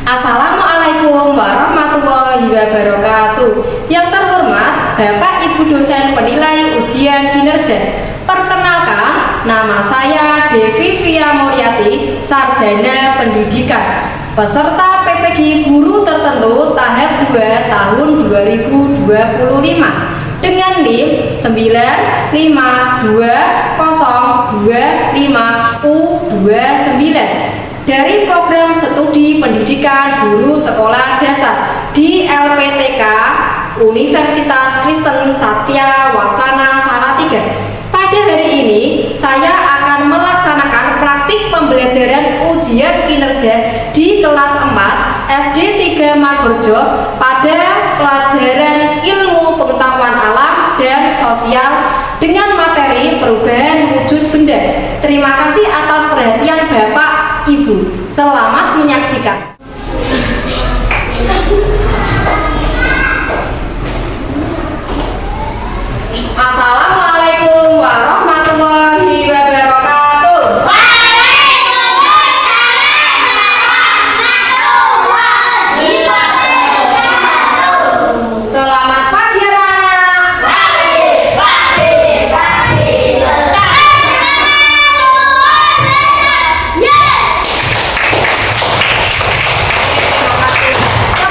Assalamualaikum warahmatullahi wabarakatuh. Yang terhormat Bapak Ibu dosen penilai ujian kinerja. Perkenalkan, nama saya Devi Via Moriati, Sarjana Pendidikan, peserta PPG Guru Tertentu tahap 2 tahun 2025 dengan NIM 9520225U29 dari program studi pendidikan guru sekolah dasar di LPTK Universitas Kristen Satya Wacana Salatiga. Pada hari ini saya akan melaksanakan praktik pembelajaran ujian kinerja di kelas 4 SD 3 Magorjo pada pelajaran ilmu pengetahuan alam dan sosial dengan materi perubahan wujud benda. Terima kasih atas perhatian Bapak Ibu. Selamat menyaksikan. Assalamualaikum warahmatullahi wabarakatuh. Selamat pagi anak-anak.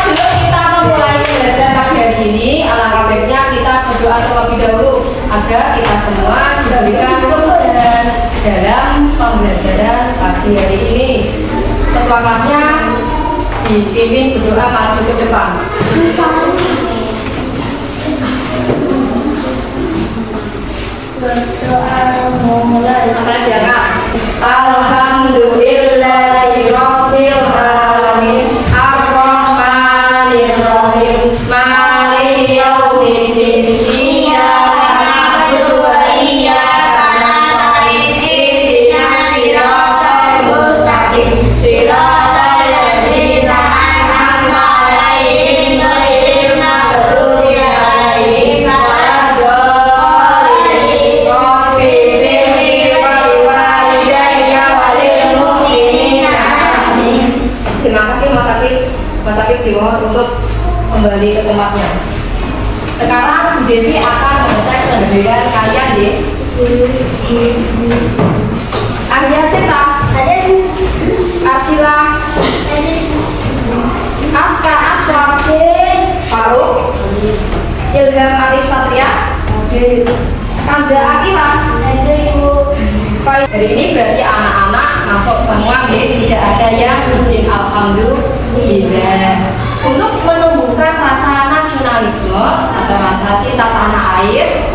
Sebelum kita memulai pembelajaran pagi hari ini, alangkah baiknya kita berdoa terlebih dahulu agar kita semua diberikan kemudahan dalam pembelajaran pagi hari ini. Ketua kelasnya dipimpin berdoa maju ke depan. Berdoa memulai. Saya silakan. Alhamdulillahirabbil alamin arrahmanirrahim maliki yaumiddin iyyaka na'budu wa iyyaka nasta'in ihdinas siratal mustaqim siratal ladzina an'amta 'alaihim ghairil maghdubi 'alaihim waladdallin. Rabbi firli waliwalidayya walil mu'minina amin. Terima kasih Mas Akif dimohon untuk kembali ke tempatnya. Sekarang Devi akan mengecek keberadaan kalian di Arya Cita, Arsila, Aska Aswar, Faruk, Ilham Arif Satria, Kanza Akila. Hari ini berarti anak-anak masuk semua, tidak ada yang izin. Alhamdulillah. Untuk menumbuhkan rasa nasionalisme atau rasa cinta tanah air,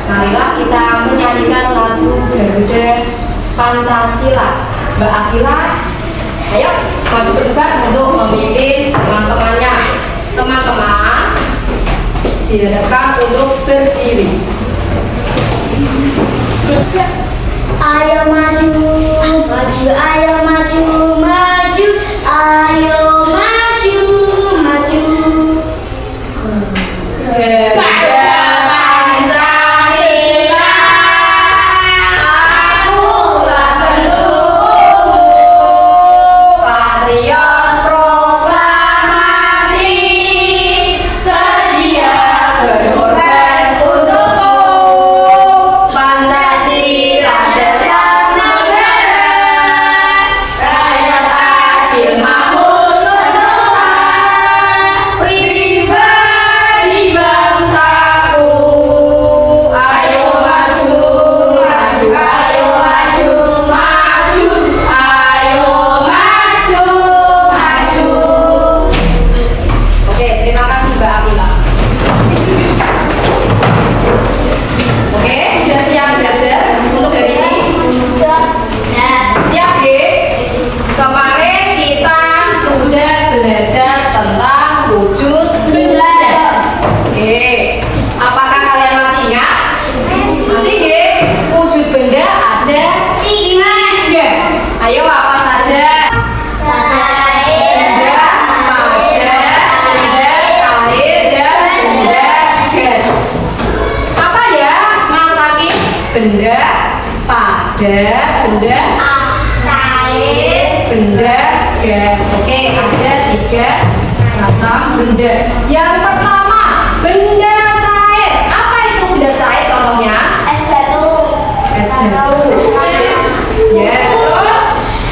marilah kita menyanyikan lagu Garuda Pancasila. Mbak Akila, ayo maju ke depan untuk memimpin teman-temannya. Teman-teman diharapkan untuk berdiri. Ayo maju, maju, ayo maju, maju, ayo maju, maju. Garuda Pancasila, akulah pendukungmu, patriot proklamasi, sedia berkorban untukmu. Pancasila dasar negara, rakyat adil makmur sedosa, pribadi bangsaku. Ayo maju, maju, ayo maju, maju, ayo maju, maju. Oke, terima kasih Mbak Akila. Oke, sudah siap belajar untuk hari ini? Siap, G? Kemarin kita sudah belajar tentang wujud benda. Oke, apakah kalian masih ingat? Masih, G? Wujud benda ada 3. Ayo, apa saja? Benda, pada, benda, cair, dan benda gas. Apa ya, Mas Akif? Benda, pada, benda, Cair, benda gas. Oke, ada 3 macam benda. Yang pertama, benda cair. Apa itu benda cair? Contohnya Es batu. es batu. Ya, terus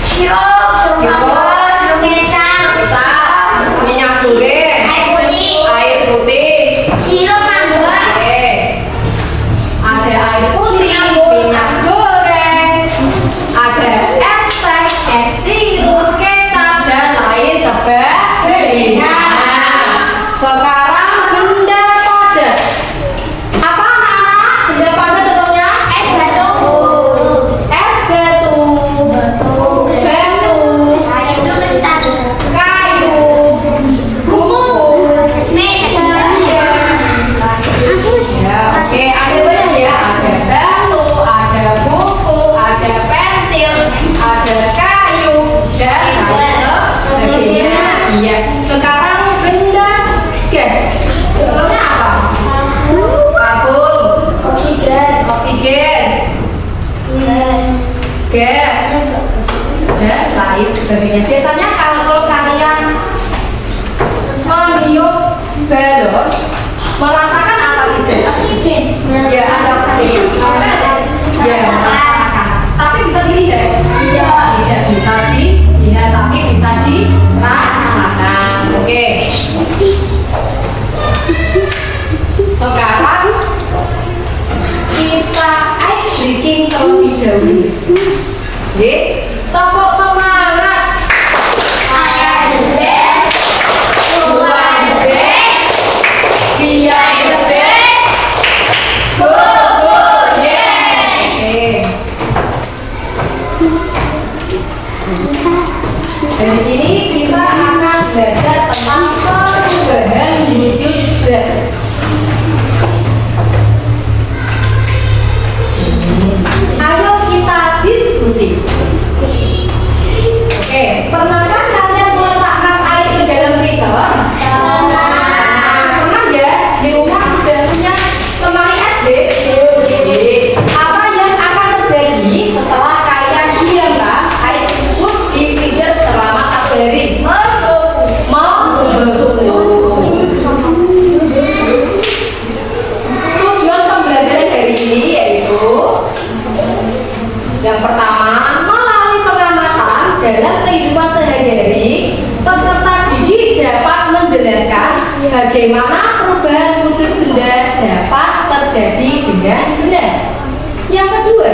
Sirup. Sirup kecap. kecap, minyak goreng, Air putih. air putih. Sirup mangga. Oke. Ada air putih, minyak goreng, ada es teh, es sirup, kecap dan lain sebagainya. Sekarang benda padat. Apa anak-anak? Benda padat contohnya? Es batu. Es batu, Kayu besar. kayu, buku. Meja. Iya. Ya, oke, ada banyak ya. Ada batu, ada buku, ada pensil, ada kayu, dan lain sebagainya. Iya. Sekarang benda gas. Contohnya apa? Parfum, Oksigen. oksigen, gas, dan lain sebagainya. Biasanya kalau kalian meniup balon, merasakan apa gitu? Oksigen. Ya, ada oksigen. Ya, merasakan. Tapi bisa dilihat? Tidak bisa dilihat, tapi bisa dirasakan. Oke. Sekarang kita ice breaking terlebih dahulu. Oke, tepuk semangat. Saya the best. You are the best. We are the best. Go, go, yeah. Oke. Dari ini kita akan belajar tentang perubahan wujud zat. Ayo kita diskusi. Oke, pernahkah kalian meletakkan air ke dalam freezer? Pernah ya? Di rumah sudah punya lemari SD? Oke. Apa yang akan terjadi setelah kalian diamkan air tersebut di freezer selama 1 hari? Tujuan pembelajaran hari ini yaitu yang pertama, melalui pengamatan dalam kehidupan sehari-hari, peserta didik dapat menjelaskan bagaimana perubahan wujud benda dapat terjadi dengan benda. Yang kedua,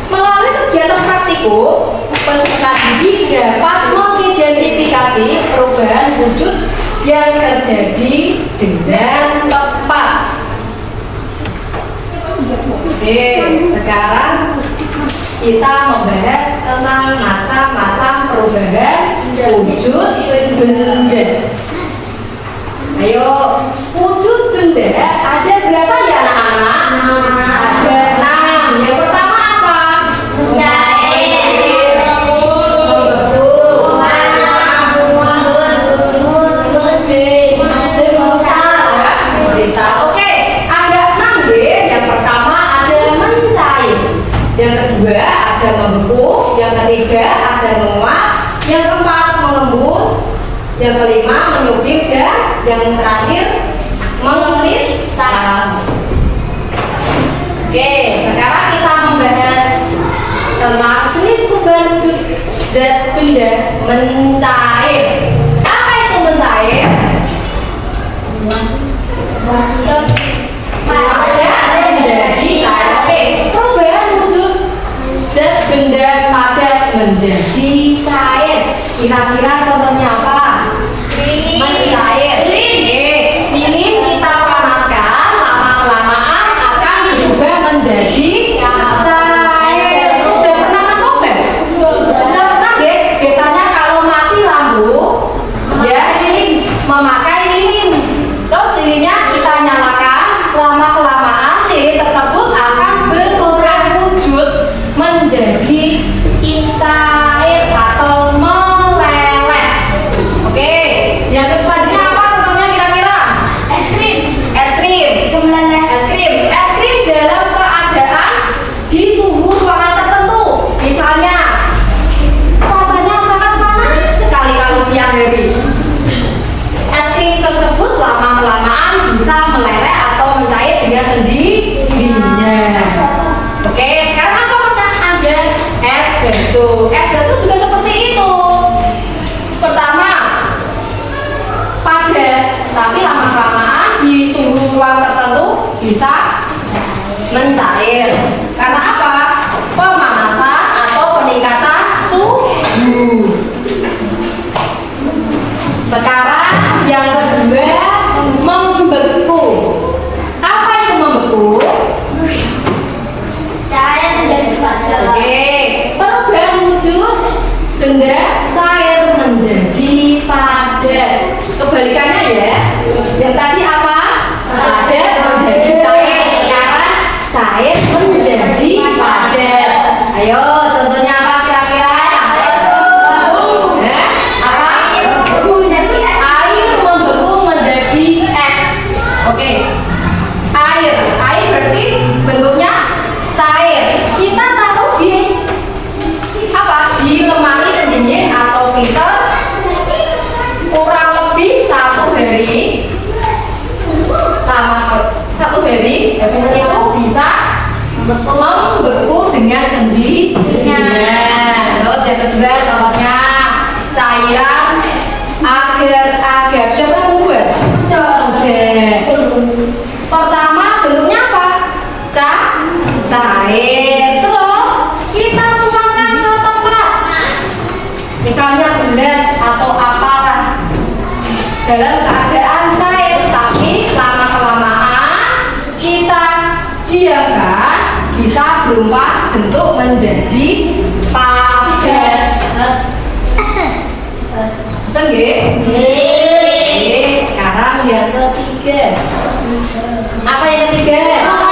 melalui kegiatan praktikum, peserta didik dapat mengidentifikasi perubahan wujud yang terjadi dengan tepat. Oke, sekarang kita membahas tentang macam-macam perubahan wujud benda. Ayo, wujud benda ada berapa ya anak-anak? Ada 6. Yang pertama apa? Cair. Membentuk. Kristal. Oke, ada 6 deh. Yang pertama ada mencair. Yang kedua ada membeku. Yang ketiga ada menguap. Yang keempat mengembun. Yang kelima menyublim dan yang terakhir mengkristal. Oke, sekarang kita membahas tentang jenis perubahan wujud zat benda mencair. Apa itu mencair? Padat menjadi cair. Oke, perubahan wujud zat benda padat menjadi cair. Kira-kira contohnya apa? Mencair. Lilin kita panaskan, lama-kelamaan akan berubah menjadi cair. Sudah pernah mencoba? Sudah pernah deh. Biasanya kalau mati lampu, ya memakai lilin. Terus lilinnya kita nyalakan, lama-kelamaan lilin tersebut akan berubah wujud menjadi cair atau meleleh. Oke, yang selanjutnya apa contohnya kira-kira? Es krim. Es krim. Es krim. Es krim dalam keadaan di suhu ruangan tertentu. Misalnya, cuacanya sangat panas sekali batu. Es batu juga seperti itu. Pertama, padat, tapi lama-kelamaan di suhu ruang tertentu bisa mencair. Karena apa? Pemanasan atau peningkatan suhu. Sekarang yang kedua, membeku. Apa itu membeku? Cair menjadi padat. Oke, perubahan wujud benda cair menjadi padat. Kebalikannya ya. Yang tadi apa? Padat menjadi cair. Sekarang cair menjadi padat. Ayo, contohnya apa kira-kira? Apa? Air membeku menjadi es. Oke. Air berarti bentuknya cair. Kita taruh di apa? Di lemari pendingin atau freezer kurang lebih 1 hari. Habis itu bisa membeku dengan sendirinya. Terus yang kedua contohnya cairan agar-agar. Siapa yang membuat? Udah. Pertama bentuknya apa? Cair. Terus kita tuangkan ke tempat, misalnya gelas atau apalah, dalam keadaan cair, tapi lama-kelamaan kita diamkan bisa berubah bentuk menjadi padat. Betul nggih? Oke, sekarang yang ketiga. Apa yang ketiga? Apa?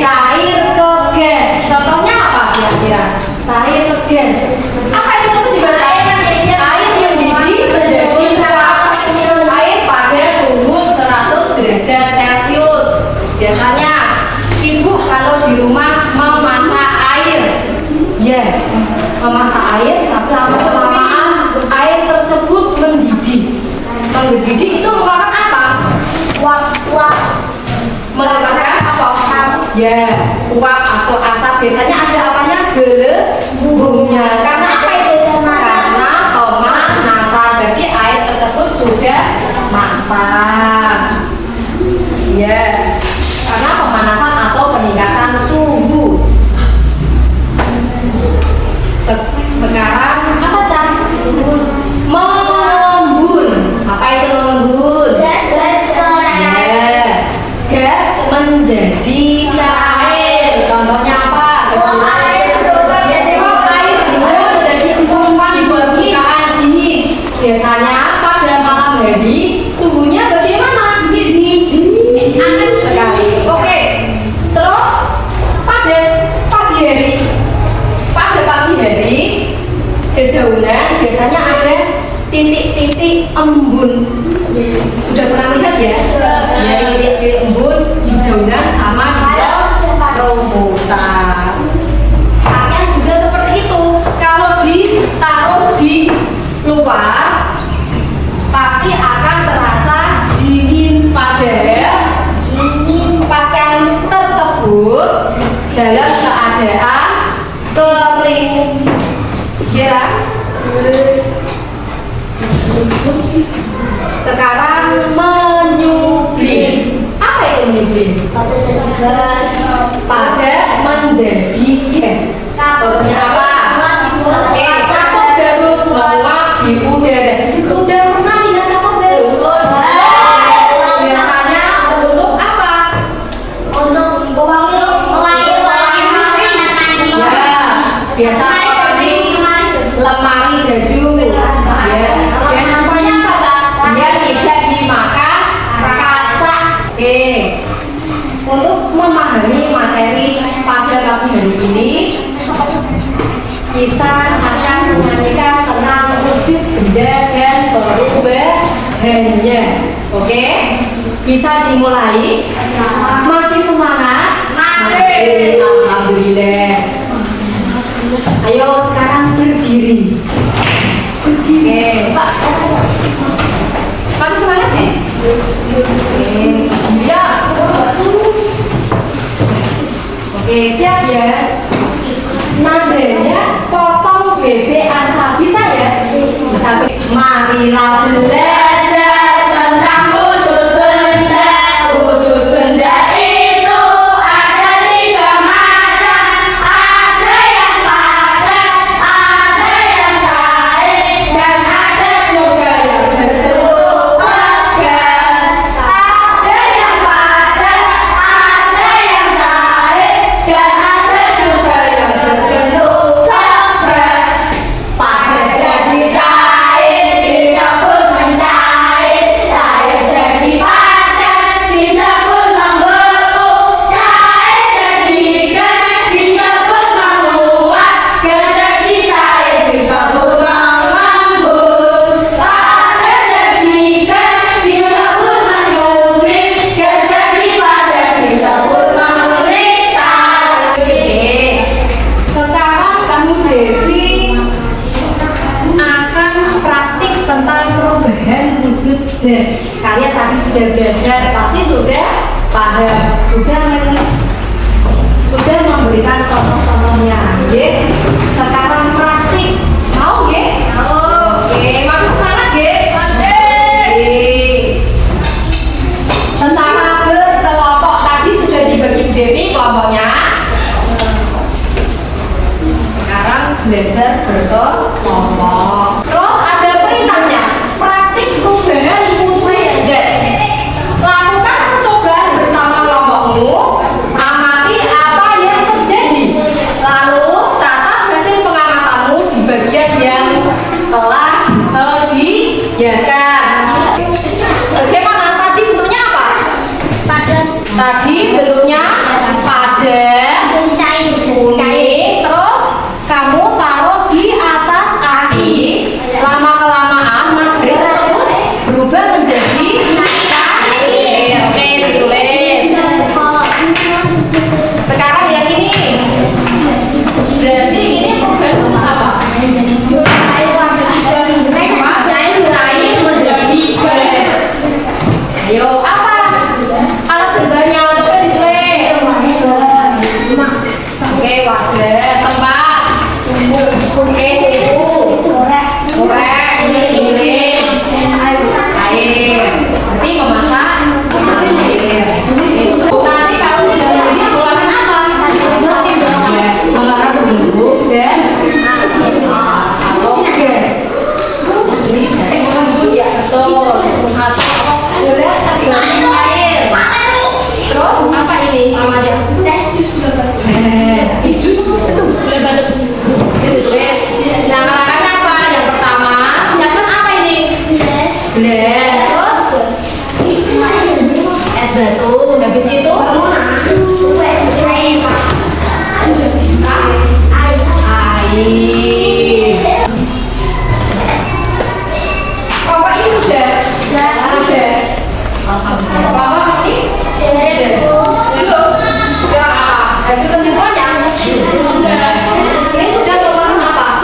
Cair ke gas. Contohnya apa kira-kira? Cair ke gas. Apa itu dibaca? Air mendidih menjadi uap. Air pada suhu 100 derajat Celcius. Biasanya ibu kalau di rumah memasak air, ya memasak air, tapi lama-kelamaan air tersebut mendidih. Mendidih itu mengeluarkan apa? Uap. Mengeluarkan apa? Ya, uap atau asap. Biasanya ada apanya? Gelembungnya. Karena apa itu? Karena pemanasan. Berarti air tersebut sudah matang. Ya, karena pemanasan atau peningkatan suhu. Sekarang apa Chan? Mengembun. Apa itu mengembun? Gas menjadi cair. Contohnya apa? Air menjadi embun di permukaan dingin. Biasanya pada malam hari suhunya bagaimana? Dingin sekali. Oke. Terus pada pagi hari dedaunan biasanya ada titik-titik embun. Sudah pernah lihat ya? Ya, titik-titik embun di daunan sama di rumputan. Pakaian juga seperti itu. Kalau ditaruh di luar pasti akan terasa dingin, padahal pakaian tersebut dalam keadaan kering. Ya. Sekarang menyublim. Apa itu menyublim? Padat menjadi gas. Contohnya apa? Kapodarus menguap di udara. Sudah pernah lihat kapodarus? Biasanya untuk apa? Untuk Ya, biasa seperti lemari baju. Ya, dan supaya apa? Biar tidak dimakan kaca. Oke. Untuk memahami materi pada pagi hari ini, kita akan menyanyikan tentang wujud benda dan perubahannya. Oke? Bisa dimulai? Masih semangat? Masih. Alhamdulillah. Ayo sekarang berdiri. Oke. Masih semangat ya? Oke. Ya. Oke, siap ya. Nadanya potong bebekan bisa ya? Bisa. Marilah belajar tentang wujud benda. Wujud benda itu ada 3 macam. Ada yang padat, ada yang cair, dan ada juga yang berbentuk tegas. Ada yang padat, ada yang cair, dan ada juga yang berbentuk tegas. Padat jadi cair disebut mencair, cair jadi padat disebut membeku, cair jadi gas disebut menguap, gas jadi cair disebut mengembun, padat jadi gas disebut menyumrit, gas jadi padat disebut mengkristal. Oke, sekarang kamu Devi akan praktik tentang perubahan wujud zat. Kalian tadi sudah belajar, pasti sudah paham, sudah memberikan contoh-contohnya. Nggih. Sekarang praktik. Mau nggih? Oke, masih semangat nggih? Oke. Secara berkelompok tadi sudah dibagi Bu Devi kelompoknya. Sekarang belajar berkelompok. Terus ada perintahnya, praktik perubahan wujud zat. Lakukan percobaan bersama kelompokmu, amati apa yang terjadi. Lalu catat hasil pengamatanmu di bagian yang telah disediakan. Bagaimana tadi bentuknya apa? Padat. Tadi bentuknya padat, kuning, terus kamu taruh di atas api. Lama-kelamaan materi tersebut berubah menjadi cair. Oke, ditulis. Sekarang yang ini, berarti ini perubahan wujud apa? Cair menjadi gas. Ayo, apa? Alat gambarnya coba ditulis. Oke, wadah, tempat. Oke, suhu, korek, piring, air. Nanti memasak air. Nanti kalau sudah mendidih keluarkan apa? Keluarkan bubuk dan atau gas. Ini bubuk ya, betul. Atau air. Terus apa ini namanya? Jus. Nah, langkahnya apa? Yang pertama, siapkan apa ini? Blend. Terus es batu. Habis itu air. Bapak ini sudah? Sudah. Alhamdulillah. Bapak ini belum. Ya, hasil kesimpulannya sudah. Ini sudah merupakan apa?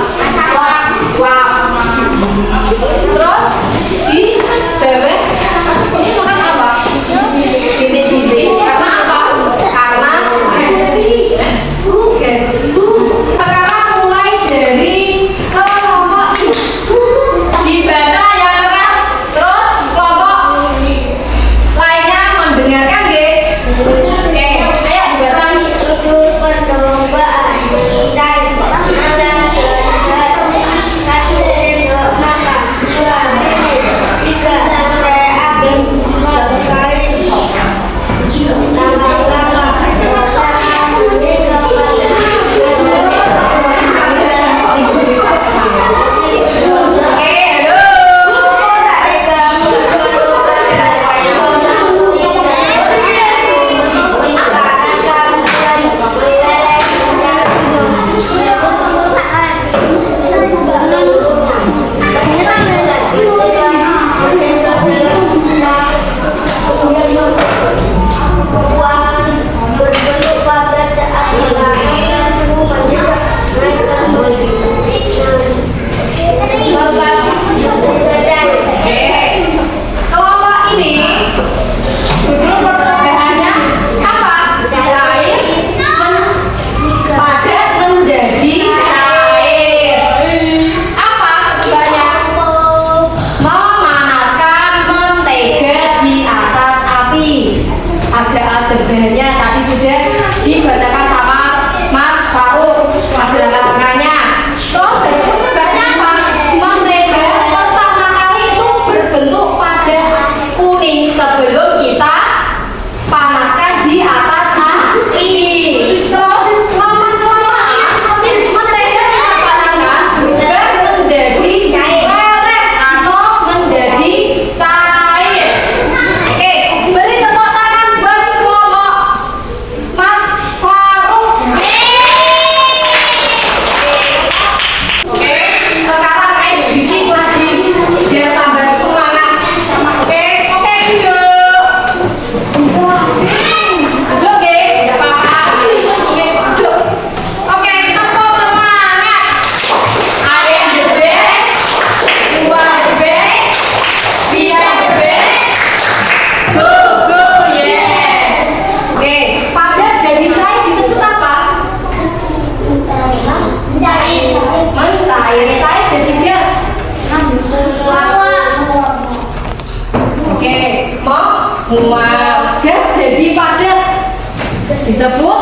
tadi sudah dibacakan sama Mas Faruk. Ada langkah-langkahnya. Terus dari perbedaannya apa? Mentega pertama kali itu berbentuk pada kuning sebelum kita panaskan di atas api. Terus lama-kelamaan mentega kita panaskan berubah menjadi leleh atau menjadi cair. Oke, beri tepuk tangan buat kelompok Mas Faruk. Oke, sekarang Ais bikin lagi biar tambah semangat. Oke, oke, duduk. Duduk, oke, tidak apa-apa. Oke, duduk. Oke, tepuk semangat. Ada the best, you are the best, we are the best. Go, go, yes. Oke, pada jadi cair disebut apa? Mencair, cair jadi gas. Oke, menguap, gas jadi padat disebut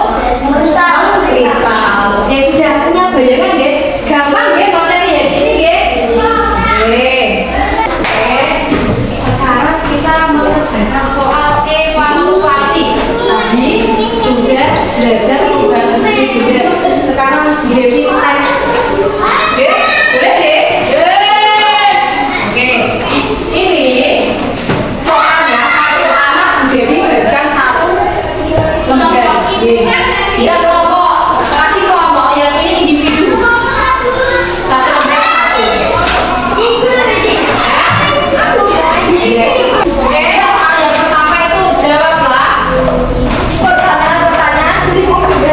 kristal. Oke, sudah punya bayangan nggih? Gampang nggih materi yang ini nggih? Oke. Oke. Sekarang kita mengerjakan soal evaluasi. Tadi sudah belajar perubahan student. Sekarang Devi tes. Oke, boleh nggih? Oke. Ini soalnya satu anak Devi berikan satu lembar. Tidak kelompok, lagi kelompok yang ini individu. Satu lembar satu. Oke, soal yang pertama itu jawablah pertanyaan-pertanyaan berikut.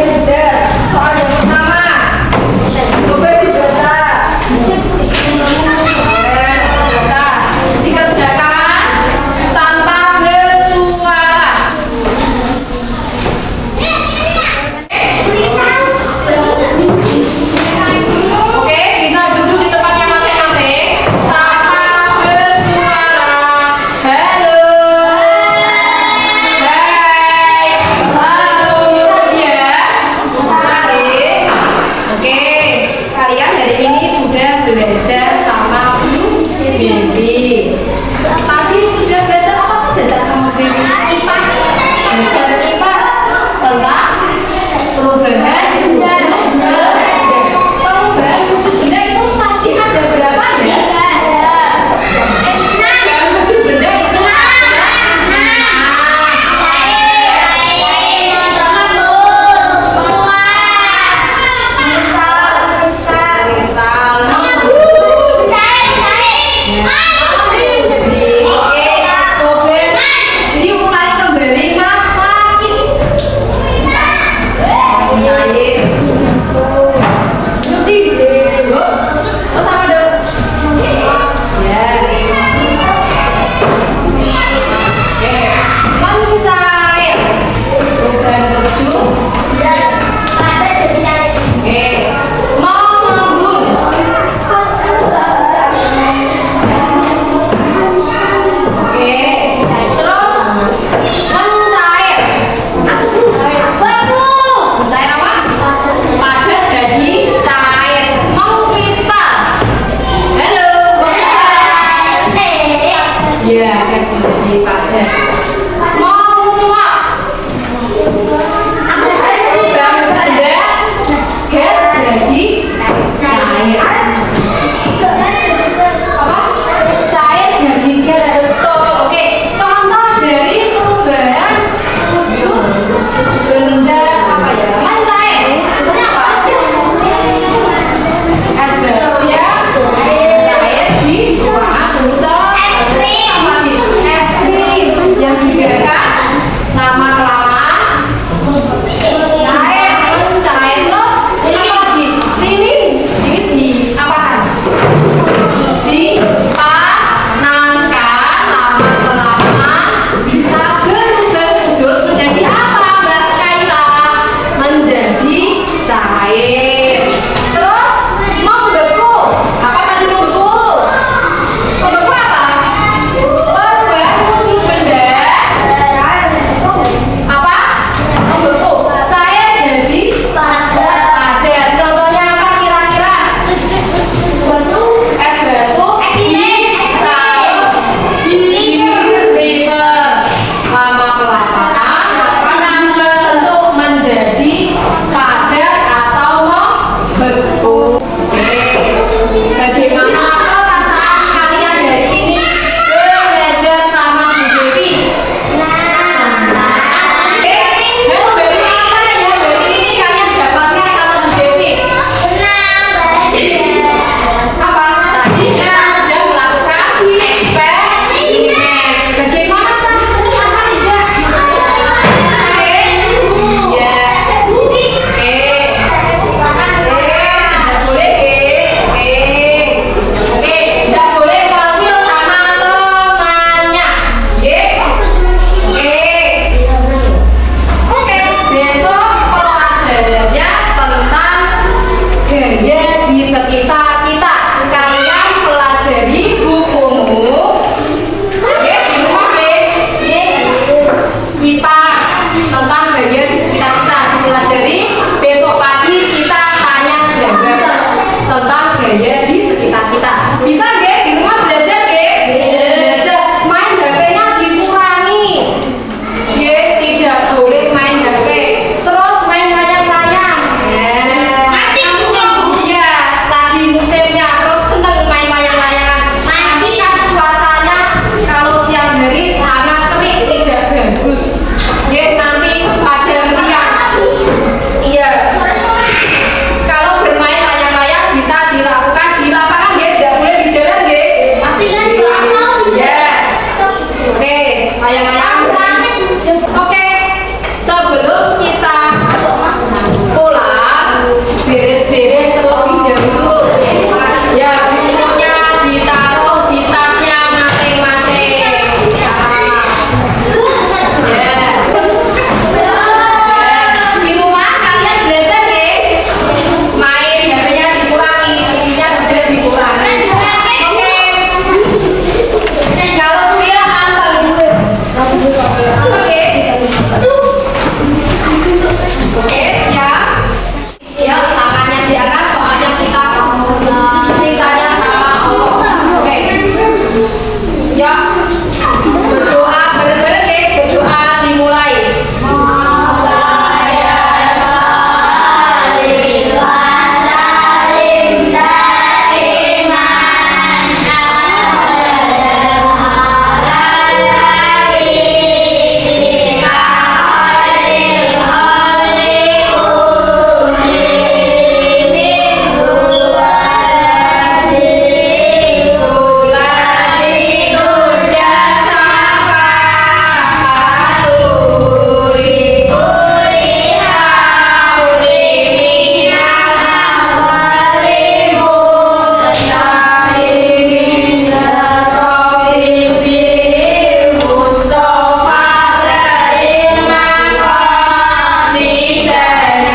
Tiga.